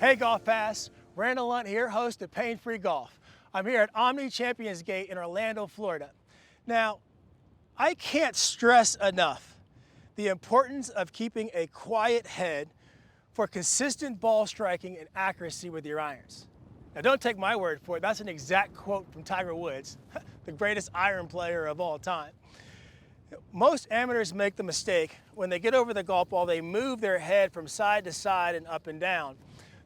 Hey GolfPass, Randall Hunt here, host of Pain-Free Golf. I'm here at Omni Champions Gate in Orlando, Florida. Now, I can't stress enough the importance of keeping a quiet head for consistent ball striking and accuracy with your irons. Now don't take my word for it, that's an exact quote from Tiger Woods, the greatest iron player of all time. Most amateurs make the mistake when they get over the golf ball, they move their head from side to side and up and down.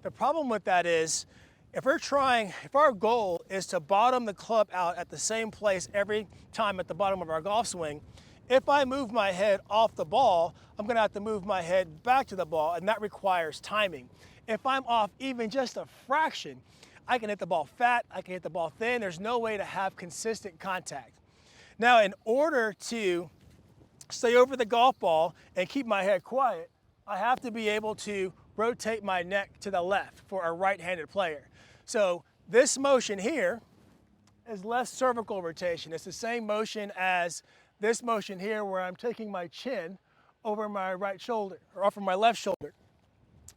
The problem with that is, if our goal is to bottom the club out at the same place every time at the bottom of our golf swing, if I move my head off the ball, I'm gonna have to move my head back to the ball, and that requires timing. If I'm off even just a fraction, I can hit the ball fat, I can hit the ball thin, there's no way to have consistent contact. Now, in order to stay over the golf ball and keep my head quiet, I have to be able to rotate my neck to the left for a right-handed player. So this motion here is less cervical rotation. It's the same motion as this motion here where I'm taking my chin over my right shoulder or off of my left shoulder.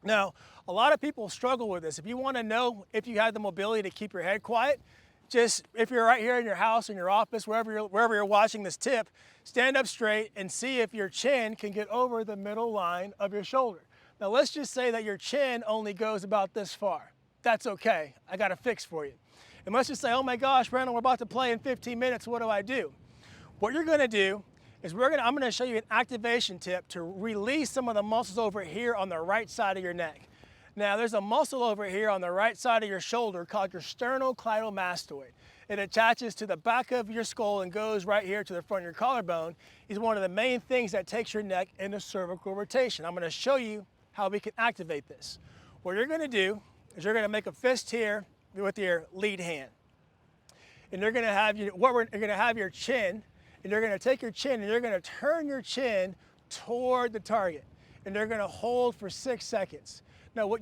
Now, a lot of people struggle with this. If you want to know if you have the mobility to keep your head quiet, just if you're right here in your house, in your office, wherever you're watching this tip, stand up straight and see if your chin can get over the middle line of your shoulder. Now let's just say that your chin only goes about this far. That's okay, I got a fix for you. And let's just say, oh my gosh, Randall, we're about to play in 15 minutes, what do I do? What you're gonna do is I'm gonna show you an activation tip to release some of the muscles over here on the right side of your neck. Now there's a muscle over here on the right side of your shoulder called your sternocleidomastoid. It attaches to the back of your skull and goes right here to the front of your collarbone. It's one of the main things that takes your neck into cervical rotation. I'm gonna show you how we can activate this. What you're gonna do is you're gonna make a fist here with your lead hand. And you're gonna have your chin, and you're gonna take your chin and you're gonna turn your chin toward the target. And you're gonna hold for 6 seconds. Now what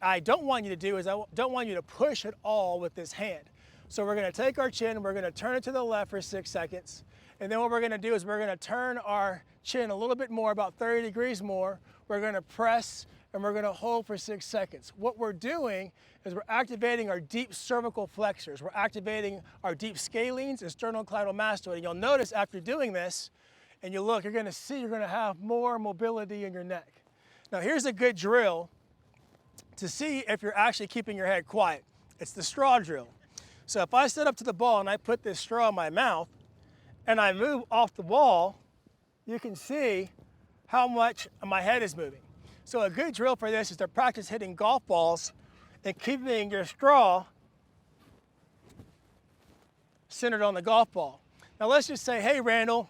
I don't want you to do is I don't want you to push at all with this hand. So we're gonna take our chin, we're gonna turn it to the left for 6 seconds. And then what we're gonna do is we're gonna turn our chin a little bit more, about 30 degrees more. We're gonna press and we're gonna hold for 6 seconds. What we're doing is we're activating our deep cervical flexors. We're activating our deep scalenes and sternocleidomastoid. And you'll notice after doing this, and you look, you're gonna see you're gonna have more mobility in your neck. Now here's a good drill to see if you're actually keeping your head quiet. It's the straw drill. So if I sit up to the ball and I put this straw in my mouth and I move off the ball, you can see how much my head is moving. So a good drill for this is to practice hitting golf balls and keeping your straw centered on the golf ball. Now let's just say, hey Randall,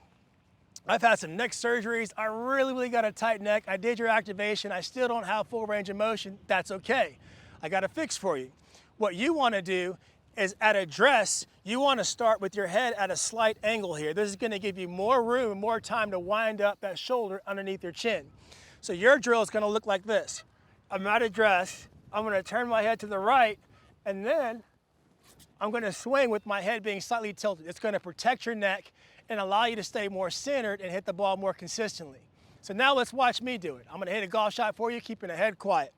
I've had some neck surgeries. I really got a tight neck. I did your activation. I still don't have full range of motion. That's okay. I got a fix for you. What you want to do is at address, you want to start with your head at a slight angle here. This is going to give you more room, more time to wind up that shoulder underneath your chin. So your drill is going to look like this. I'm at address. I'm going to turn my head to the right, and then I'm going to swing with my head being slightly tilted. It's going to protect your neck and allow you to stay more centered and hit the ball more consistently. So now let's watch me do it. I'm going to hit a golf shot for you, keeping the head quiet.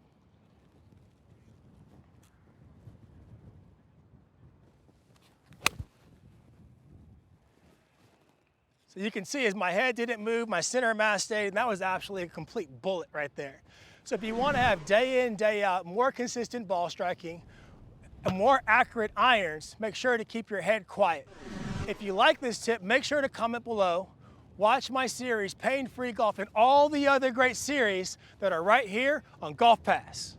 So you can see as my head didn't move, my center of mass stayed, and that was actually a complete bullet right there. So if you want to have day in, day out, more consistent ball striking, and more accurate irons, make sure to keep your head quiet. If you like this tip, make sure to comment below. Watch my series, Pain-Free Golf, and all the other great series that are right here on GolfPass.